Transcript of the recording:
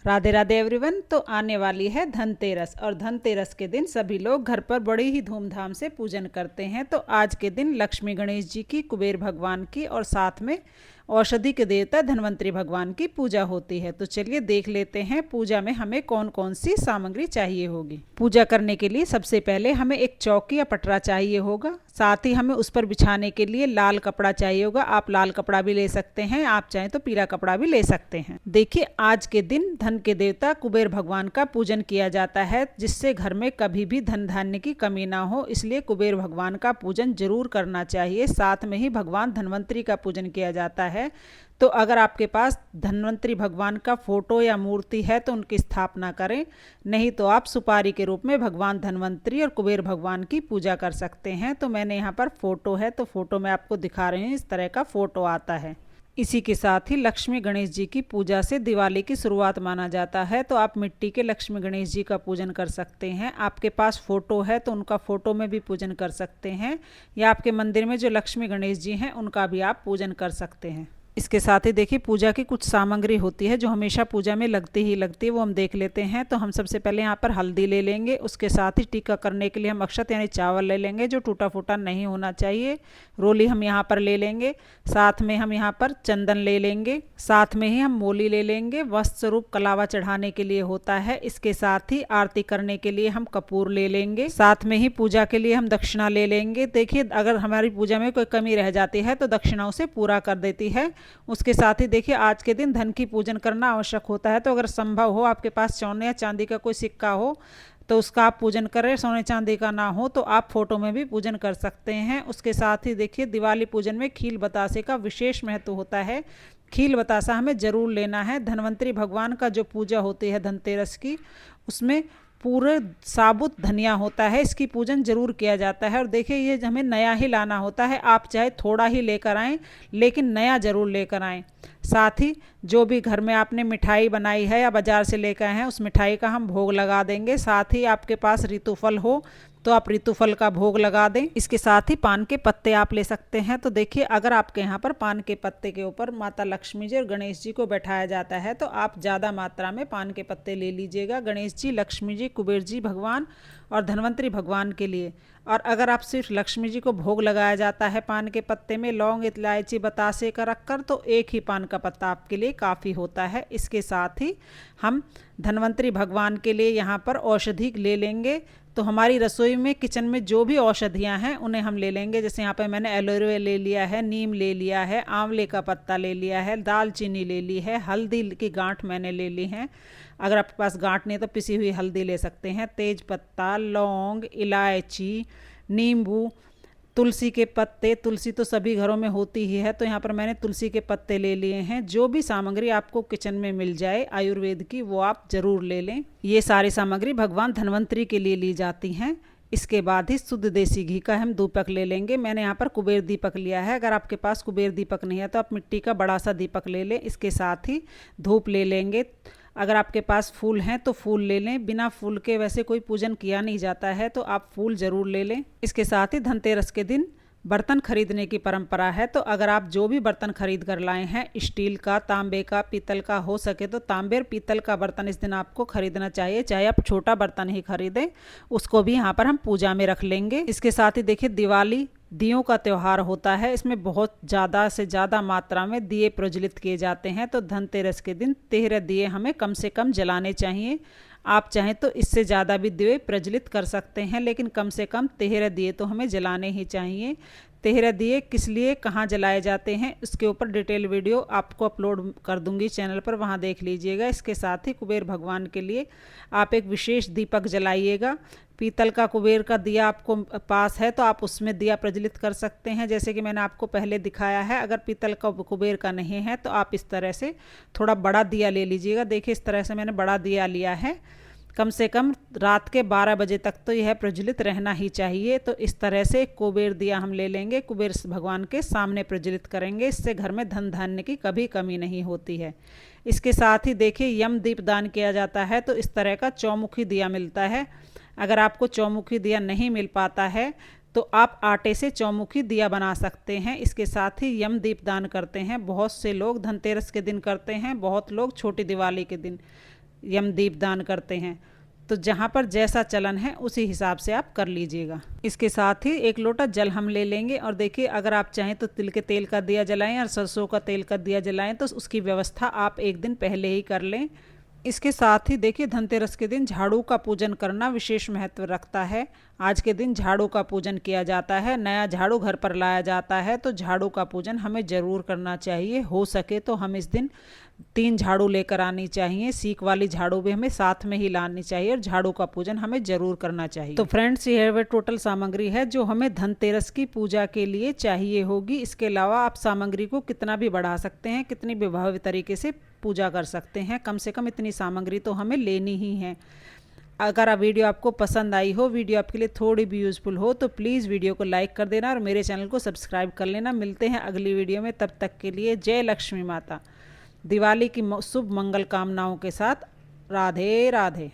Radhe Radhe everyone. तो आने वाली है धनतेरस और धनतेरस के दिन सभी लोग घर पर बड़ी ही धूमधाम से पूजन करते हैं। तो आज के दिन लक्ष्मी गणेश जी की, कुबेर भगवान की और साथ में औषधि के देवता धन्वंतरी भगवान की पूजा होती है। तो चलिए देख लेते हैं पूजा में हमें कौन कौन सी सामग्री चाहिए होगी। पूजा करने के लिए सबसे पहले हमें एक चौकी या पटरा चाहिए होगा। साथ ही हमें उस पर बिछाने के लिए लाल कपड़ा चाहिए होगा। आप लाल कपड़ा भी ले सकते हैं, आप चाहें तो पीला कपड़ा भी ले सकते हैं। देखिए आज के दिन धन के देवता कुबेर भगवान का पूजन किया जाता है, जिससे घर में कभी भी धन धान्य की कमी ना हो, इसलिए कुबेर भगवान का पूजन जरूर करना चाहिए। साथ में ही भगवान धन्वंतरी का पूजन किया जाता है। तो अगर आपके पास धन्वंतरी भगवान का फोटो या मूर्ति है तो उनकी स्थापना करें, नहीं तो आप सुपारी के रूप में भगवान धन्वंतरी और कुबेर भगवान की पूजा कर सकते हैं। तो मैंने यहाँ पर फोटो है, तो फोटो में आपको दिखा रहे हैं, इस तरह का फोटो आता है। इसी के साथ ही लक्ष्मी गणेश जी की पूजा से दिवाली की शुरुआत माना जाता है। तो आप मिट्टी के लक्ष्मी गणेश जी का पूजन कर सकते हैं। आपके पास फोटो है तो उनका फोटो में भी पूजन कर सकते हैं, या आपके मंदिर में जो लक्ष्मी गणेश जी हैं उनका भी आप पूजन कर सकते हैं। इसके साथ ही देखिए पूजा की कुछ सामग्री होती है जो हमेशा पूजा में लगती ही लगती है, वो हम देख लेते हैं। तो हम सबसे पहले यहाँ पर हल्दी ले लेंगे। उसके साथ ही टीका करने के लिए हम अक्षत यानी चावल ले लेंगे, जो टूटा फूटा नहीं होना चाहिए। रोली हम यहाँ पर ले लेंगे। साथ में हम यहाँ पर चंदन ले लेंगे। साथ में ही हम मोली ले लेंगे, वस्त्र स्वरूप कलावा चढ़ाने के लिए होता है। इसके साथ ही आरती करने के लिए हम कपूर ले लेंगे। साथ में ही पूजा के लिए हम दक्षिणा ले लेंगे। देखिए अगर हमारी पूजा में कोई कमी रह जाती है तो दक्षिणा उसे पूरा कर देती है। उसके साथ ही देखिए आज के दिन धन की पूजन करना आवश्यक होता है। तो अगर संभव हो, आपके पास सोने या चांदी का कोई सिक्का हो तो उसका आप पूजन करें। सोने चांदी का ना हो तो आप फोटो में भी पूजन कर सकते हैं। उसके साथ ही देखिए दिवाली पूजन में खील बतासे का विशेष महत्व होता है। खील बतासा हमें जरूर लेना है। धन्वंतरी भगवान का जो पूजा होती है धनतेरस की, उसमें पूरे साबुत धनिया होता है, इसकी पूजन जरूर किया जाता है। और देखिए ये हमें नया ही लाना होता है। आप चाहे थोड़ा ही लेकर आएँ, लेकिन नया जरूर लेकर आएँ। साथ ही जो भी घर में आपने मिठाई बनाई है या बाजार से लेकर आए हैं, उस मिठाई का हम भोग लगा देंगे। साथ ही आपके पास ऋतुफल हो तो आप ऋतुफल का भोग लगा दें। इसके साथ ही पान के पत्ते आप ले सकते हैं। तो देखिए अगर आपके यहाँ पर पान के पत्ते के ऊपर माता लक्ष्मी जी और गणेश जी को बैठाया जाता है तो आप ज़्यादा मात्रा में पान के पत्ते ले लीजिएगा, गणेश जी, लक्ष्मी जी, कुबेर जी भगवान और धन्वंतरी भगवान के लिए। और अगर आप सिर्फ लक्ष्मी जी को भोग लगाया जाता है पान के पत्ते में लौंग, इलायची, बतासे का रखकर, तो एक ही पान का पत्ता आपके लिए काफ़ी होता है। इसके साथ ही हम धन्वंतरी भगवान के लिए यहाँ पर औषधि ले लेंगे। तो हमारी रसोई में, किचन में जो भी औषधियाँ हैं उन्हें हम ले लेंगे। जैसे यहाँ पे मैंने एलोवेरा ले लिया है, नीम ले लिया है, आंवले का पत्ता ले लिया है, दालचीनी ले ली है, हल्दी की गांठ मैंने ले ली है। अगर आपके पास गांठ नहीं तो पिसी हुई हल्दी ले सकते हैं, तेज पत्ता, लौंग, इलायची, नींबू, तुलसी के पत्ते। तुलसी तो सभी घरों में होती ही है, तो यहाँ पर मैंने तुलसी के पत्ते ले लिए हैं। जो भी सामग्री आपको किचन में मिल जाए आयुर्वेद की, वो आप जरूर ले लें। ये सारी सामग्री भगवान धन्वंतरी के लिए ली जाती हैं। इसके बाद ही शुद्ध देसी घी का हम दीपक ले लेंगे। मैंने यहाँ पर कुबेर दीपक लिया है। अगर आपके पास कुबेर दीपक नहीं है तो आप मिट्टी का बड़ा सा दीपक ले लें। इसके साथ ही धूप ले लेंगे। अगर आपके पास फूल हैं तो फूल ले लें। बिना फूल के वैसे कोई पूजन किया नहीं जाता है, तो आप फूल ज़रूर ले लें। इसके साथ ही धनतेरस के दिन बर्तन खरीदने की परंपरा है। तो अगर आप जो भी बर्तन खरीद कर लाए हैं, स्टील का, तांबे का, पीतल का, हो सके तो तांबे और पीतल का बर्तन इस दिन आपको खरीदना चाहिए। चाहे आप छोटा बर्तन ही खरीदें, उसको भी यहाँ पर हम पूजा में रख लेंगे। इसके साथ ही देखिए दिवाली दियों का त्यौहार होता है। इसमें बहुत ज़्यादा से ज़्यादा मात्रा में दिए प्रज्वलित किए जाते हैं। तो धनतेरस के दिन 13 दिए हमें कम से कम जलाने चाहिए। आप चाहें तो इससे ज़्यादा भी दिए प्रज्वलित कर सकते हैं, लेकिन कम से कम 13 दिए तो हमें जलाने ही चाहिए। 13 दिए किस लिए, कहाँ जलाए जाते हैं, उसके ऊपर डिटेल वीडियो आपको अपलोड कर दूंगी चैनल पर, वहाँ देख लीजिएगा। इसके साथ ही कुबेर भगवान के लिए आप एक विशेष दीपक जलाइएगा। पीतल का कुबेर का दिया आपको पास है तो आप उसमें दिया प्रज्वलित कर सकते हैं, जैसे कि मैंने आपको पहले दिखाया है। अगर पीतल का कुबेर का नहीं है तो आप इस तरह से थोड़ा बड़ा दिया ले लीजिएगा। देखिए इस तरह से मैंने बड़ा दिया लिया है। कम से कम रात के 12 बजे तक तो यह प्रज्वलित रहना ही चाहिए। तो इस तरह से कुबेर दिया हम ले लेंगे, कुबेर भगवान के सामने प्रज्वलित करेंगे। इससे घर में धन धान्य की कभी कमी नहीं होती है। इसके साथ ही देखिए यम दीप दान किया जाता है, तो इस तरह का चौमुखी दिया मिलता है। अगर आपको चौमुखी दिया नहीं मिल पाता है तो आप आटे से चौमुखी दिया बना सकते हैं। इसके साथ ही यम दीप दान करते हैं। बहुत से लोग धनतेरस के दिन करते हैं, बहुत लोग छोटी दिवाली के दिन। यमदीप दान करते हैं। तो जहाँ पर जैसा चलन है उसी हिसाब से आप कर लीजिएगा। इसके साथ ही 1 लोटा जल हम ले लेंगे और देखिए अगर आप चाहें तो तिल के तेल का दिया जलाएं और सरसों का तेल का दिया जलाएं, तो उसकी व्यवस्था आप 1 दिन पहले ही कर लें। इसके साथ ही देखिए धनतेरस के दिन झाड़ू का पूजन करना विशेष महत्व रखता है। आज के दिन झाड़ू का पूजन किया जाता है, नया झाड़ू घर पर लाया जाता है, तो झाड़ू का पूजन हमें ज़रूर करना चाहिए। हो सके तो हम इस दिन 3 झाड़ू लेकर आनी चाहिए, सीक वाली झाड़ू भी हमें साथ में ही लानी चाहिए और झाड़ू का पूजन हमें ज़रूर करना चाहिए। तो फ्रेंड्स ये वह टोटल सामग्री है जो हमें धनतेरस की पूजा के लिए चाहिए होगी। इसके अलावा आप सामग्री को कितना भी बढ़ा सकते हैं, कितनी भी प्रभावी तरीके से पूजा कर सकते हैं, कम से कम इतनी सामग्री तो हमें लेनी ही है। अगर वीडियो आपको पसंद आई हो, वीडियो आपके लिए थोड़ी भी यूज़फुल हो, तो प्लीज़ वीडियो को लाइक कर देना और मेरे चैनल को सब्सक्राइब कर लेना। मिलते हैं अगली वीडियो में, तब तक के लिए जय लक्ष्मी माता। दिवाली की शुभ मंगल कामनाओं के साथ राधे राधे।